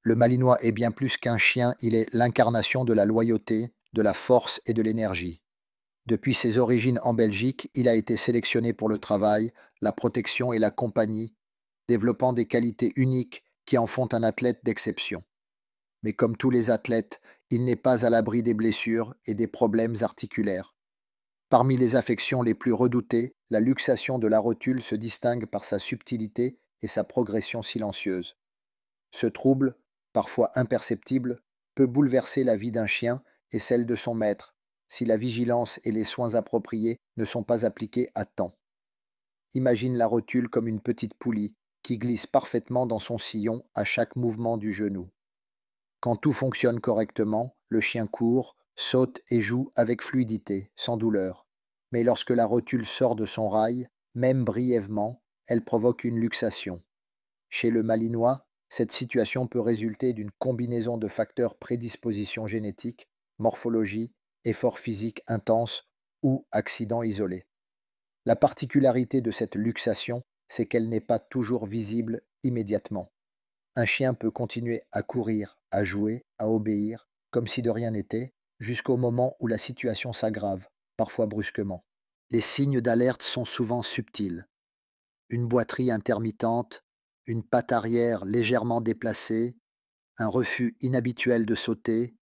Le Malinois est bien plus qu'un chien, il est l'incarnation de la loyauté, de la force et de l'énergie. Depuis ses origines en Belgique, il a été sélectionné pour le travail, la protection et la compagnie, développant des qualités uniques qui en font un athlète d'exception. Mais comme tous les athlètes, il n'est pas à l'abri des blessures et des problèmes articulaires. Parmi les affections les plus redoutées, la luxation de la rotule se distingue par sa subtilité et sa progression silencieuse. Ce trouble, parfois imperceptible, peut bouleverser la vie d'un chien et celle de son maître, si la vigilance et les soins appropriés ne sont pas appliqués à temps. Imagine la rotule comme une petite poulie qui glisse parfaitement dans son sillon à chaque mouvement du genou. Quand tout fonctionne correctement, le chien court, saute et joue avec fluidité, sans douleur. Mais lorsque la rotule sort de son rail, même brièvement, elle provoque une luxation. Chez le Malinois, cette situation peut résulter d'une combinaison de facteurs prédisposition génétique, morphologie, effort physique intense ou accident isolé. La particularité de cette luxation, c'est qu'elle n'est pas toujours visible immédiatement. Un chien peut continuer à courir, à jouer, à obéir, comme si de rien n'était, jusqu'au moment où la situation s'aggrave, parfois brusquement. Les signes d'alerte sont souvent subtils. Une boiterie intermittente, une patte arrière légèrement déplacée, un refus inhabituel de sauter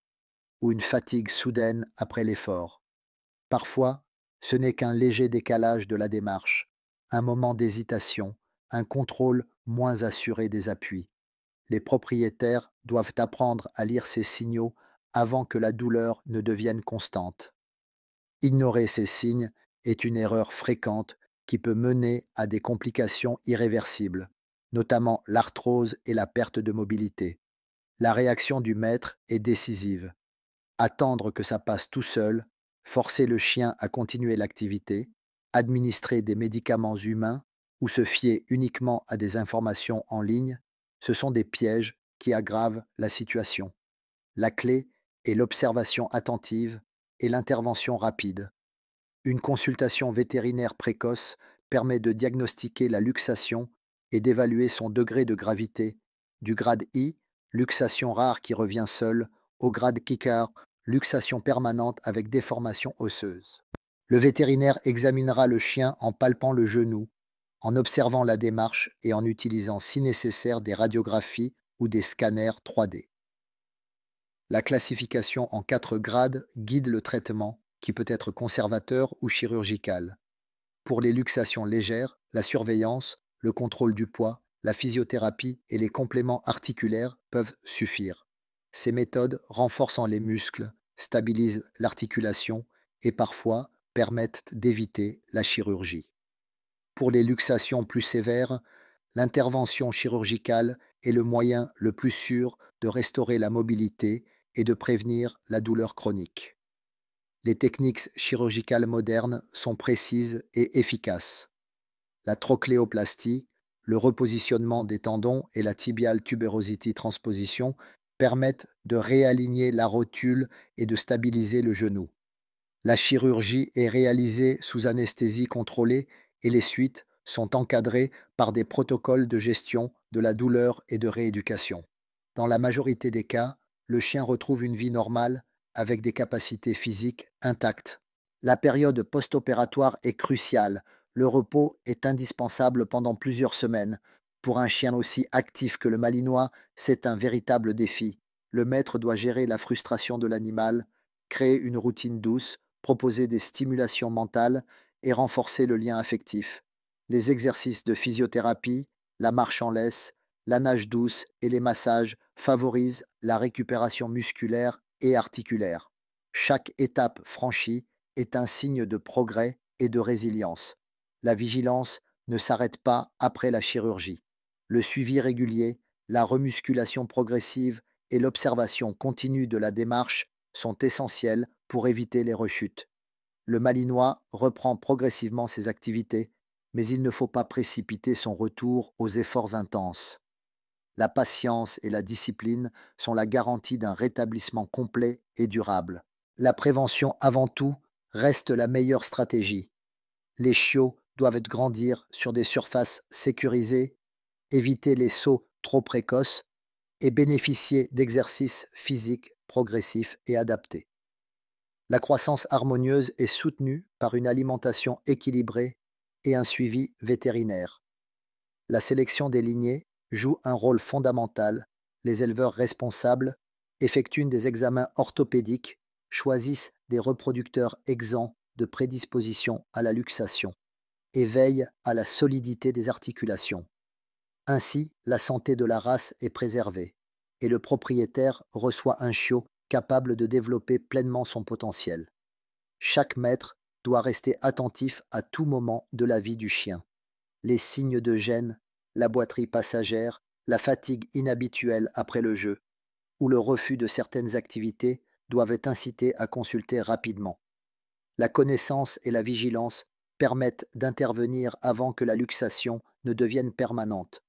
ou une fatigue soudaine après l'effort. Parfois, ce n'est qu'un léger décalage de la démarche, un moment d'hésitation, un contrôle moins assuré des appuis. Les propriétaires doivent apprendre à lire ces signaux avant que la douleur ne devienne constante. Ignorer ces signes est une erreur fréquente qui peut mener à des complications irréversibles, notamment l'arthrose et la perte de mobilité. La réaction du maître est décisive. Attendre que ça passe tout seul, forcer le chien à continuer l'activité, administrer des médicaments humains ou se fier uniquement à des informations en ligne, ce sont des pièges qui aggravent la situation. La clé est l'observation attentive et l'intervention rapide. Une consultation vétérinaire précoce permet de diagnostiquer la luxation et d'évaluer son degré de gravité, du grade I, luxation rare qui revient seule, au grade Kicker, luxation permanente avec déformation osseuse. Le vétérinaire examinera le chien en palpant le genou, en observant la démarche et en utilisant si nécessaire des radiographies ou des scanners 3D. La classification en 4 grades guide le traitement, qui peut être conservateur ou chirurgical. Pour les luxations légères, la surveillance, le contrôle du poids, la physiothérapie et les compléments articulaires peuvent suffire. Ces méthodes renforcent les muscles, stabilisent l'articulation et parfois permettent d'éviter la chirurgie. Pour les luxations plus sévères, l'intervention chirurgicale est le moyen le plus sûr de restaurer la mobilité et de prévenir la douleur chronique. Les techniques chirurgicales modernes sont précises et efficaces. La trochléoplastie, le repositionnement des tendons et la tibial tuberosity transposition permettent de réaligner la rotule et de stabiliser le genou. La chirurgie est réalisée sous anesthésie contrôlée et les suites sont encadrées par des protocoles de gestion de la douleur et de rééducation. Dans la majorité des cas, le chien retrouve une vie normale avec des capacités physiques intactes. La période post-opératoire est cruciale. Le repos est indispensable pendant plusieurs semaines. Pour un chien aussi actif que le Malinois, c'est un véritable défi. Le maître doit gérer la frustration de l'animal, créer une routine douce, proposer des stimulations mentales et renforcer le lien affectif. Les exercices de physiothérapie, la marche en laisse, la nage douce et les massages favorisent la récupération musculaire et articulaire. Chaque étape franchie est un signe de progrès et de résilience. La vigilance ne s'arrête pas après la chirurgie. Le suivi régulier, la remusculation progressive et l'observation continue de la démarche sont essentiels pour éviter les rechutes. Le Malinois reprend progressivement ses activités, mais il ne faut pas précipiter son retour aux efforts intenses. La patience et la discipline sont la garantie d'un rétablissement complet et durable. La prévention avant tout reste la meilleure stratégie. Les chiots doivent grandir sur des surfaces sécurisées, éviter les sauts trop précoces, et bénéficier d'exercices physiques progressifs et adaptés. La croissance harmonieuse est soutenue par une alimentation équilibrée et un suivi vétérinaire. La sélection des lignées joue un rôle fondamental. Les éleveurs responsables effectuent des examens orthopédiques, choisissent des reproducteurs exempts de prédisposition à la luxation et veillent à la solidité des articulations. Ainsi, la santé de la race est préservée et le propriétaire reçoit un chiot capable de développer pleinement son potentiel. Chaque maître doit rester attentif à tout moment de la vie du chien. Les signes de gêne, la boiterie passagère, la fatigue inhabituelle après le jeu ou le refus de certaines activités doivent être incités à consulter rapidement. La connaissance et la vigilance permettent d'intervenir avant que la luxation ne devienne permanente,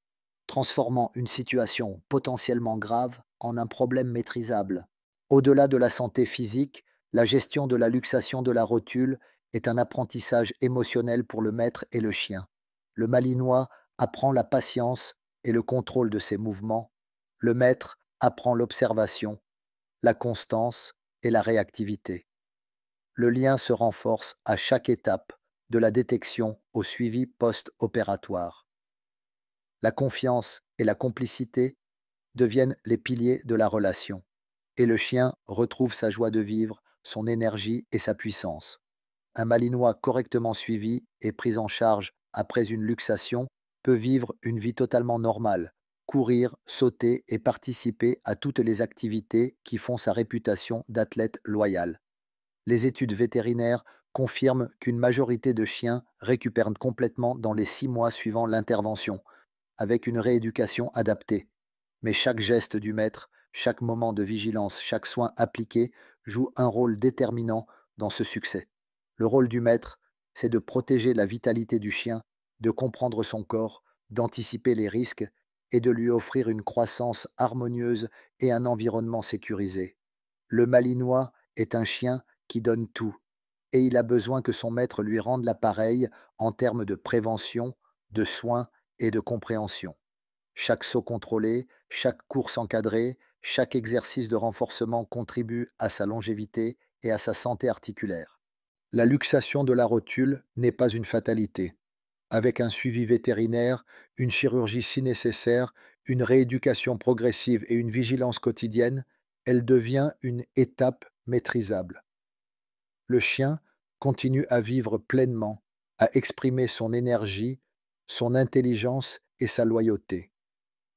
transformant une situation potentiellement grave en un problème maîtrisable. Au-delà de la santé physique, la gestion de la luxation de la rotule est un apprentissage émotionnel pour le maître et le chien. Le Malinois apprend la patience et le contrôle de ses mouvements. Le maître apprend l'observation, la constance et la réactivité. Le lien se renforce à chaque étape, de la détection au suivi post-opératoire. La confiance et la complicité deviennent les piliers de la relation, et le chien retrouve sa joie de vivre, son énergie et sa puissance. Un Malinois correctement suivi et pris en charge après une luxation peut vivre une vie totalement normale, courir, sauter et participer à toutes les activités qui font sa réputation d'athlète loyal. Les études vétérinaires confirment qu'une majorité de chiens récupèrent complètement dans les 6 mois suivant l'intervention, avec une rééducation adaptée. Mais chaque geste du maître, chaque moment de vigilance, chaque soin appliqué joue un rôle déterminant dans ce succès. Le rôle du maître, c'est de protéger la vitalité du chien, de comprendre son corps, d'anticiper les risques et de lui offrir une croissance harmonieuse et un environnement sécurisé. Le Malinois est un chien qui donne tout, et il a besoin que son maître lui rende l'appareil en termes de prévention, de soins et de compréhension. Chaque saut contrôlé, chaque course encadrée, chaque exercice de renforcement contribue à sa longévité et à sa santé articulaire. La luxation de la rotule n'est pas une fatalité. Avec un suivi vétérinaire, une chirurgie si nécessaire, une rééducation progressive et une vigilance quotidienne, elle devient une étape maîtrisable. Le chien continue à vivre pleinement, à exprimer son énergie, son intelligence et sa loyauté.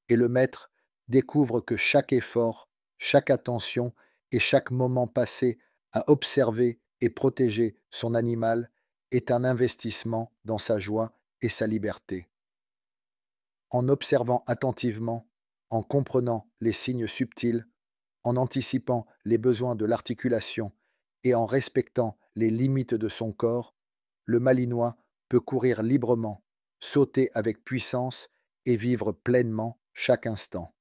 Et le maître découvre que chaque effort, chaque attention et chaque moment passé à observer et protéger son animal est un investissement dans sa joie et sa liberté. En observant attentivement, en comprenant les signes subtils, en anticipant les besoins de l'articulation et en respectant les limites de son corps, le Malinois peut courir librement, sauter avec puissance et vivre pleinement chaque instant.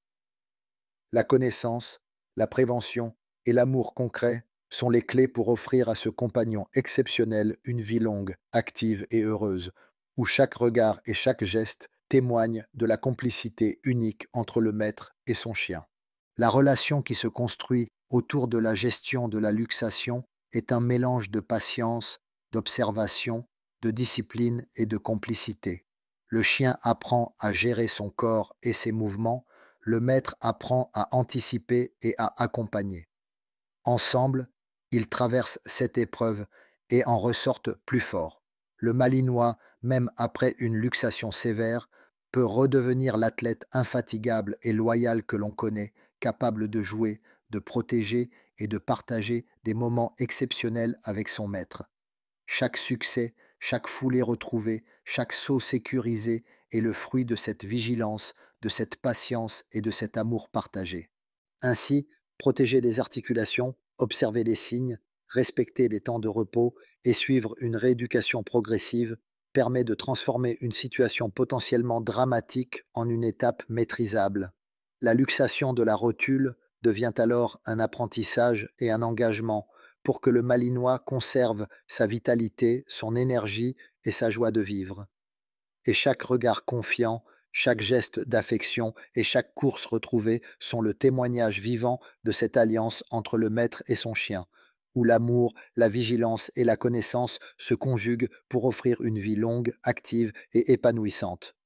La connaissance, la prévention et l'amour concret sont les clés pour offrir à ce compagnon exceptionnel une vie longue, active et heureuse, où chaque regard et chaque geste témoignent de la complicité unique entre le maître et son chien. La relation qui se construit autour de la gestion de la luxation est un mélange de patience, d'observation, de discipline et de complicité. Le chien apprend à gérer son corps et ses mouvements, le maître apprend à anticiper et à accompagner. Ensemble, ils traversent cette épreuve et en ressortent plus forts. Le Malinois, même après une luxation sévère, peut redevenir l'athlète infatigable et loyal que l'on connaît, capable de jouer, de protéger et de partager des moments exceptionnels avec son maître. Chaque succès, chaque foulée retrouvée, chaque saut sécurisé est le fruit de cette vigilance, de cette patience et de cet amour partagé. Ainsi, protéger les articulations, observer les signes, respecter les temps de repos et suivre une rééducation progressive permet de transformer une situation potentiellement dramatique en une étape maîtrisable. La luxation de la rotule devient alors un apprentissage et un engagement pour que le Malinois conserve sa vitalité, son énergie et sa joie de vivre. Et chaque regard confiant, Chaque geste d'affection et chaque course retrouvée sont le témoignage vivant de cette alliance entre le maître et son chien, où l'amour, la vigilance et la connaissance se conjuguent pour offrir une vie longue, active et épanouissante.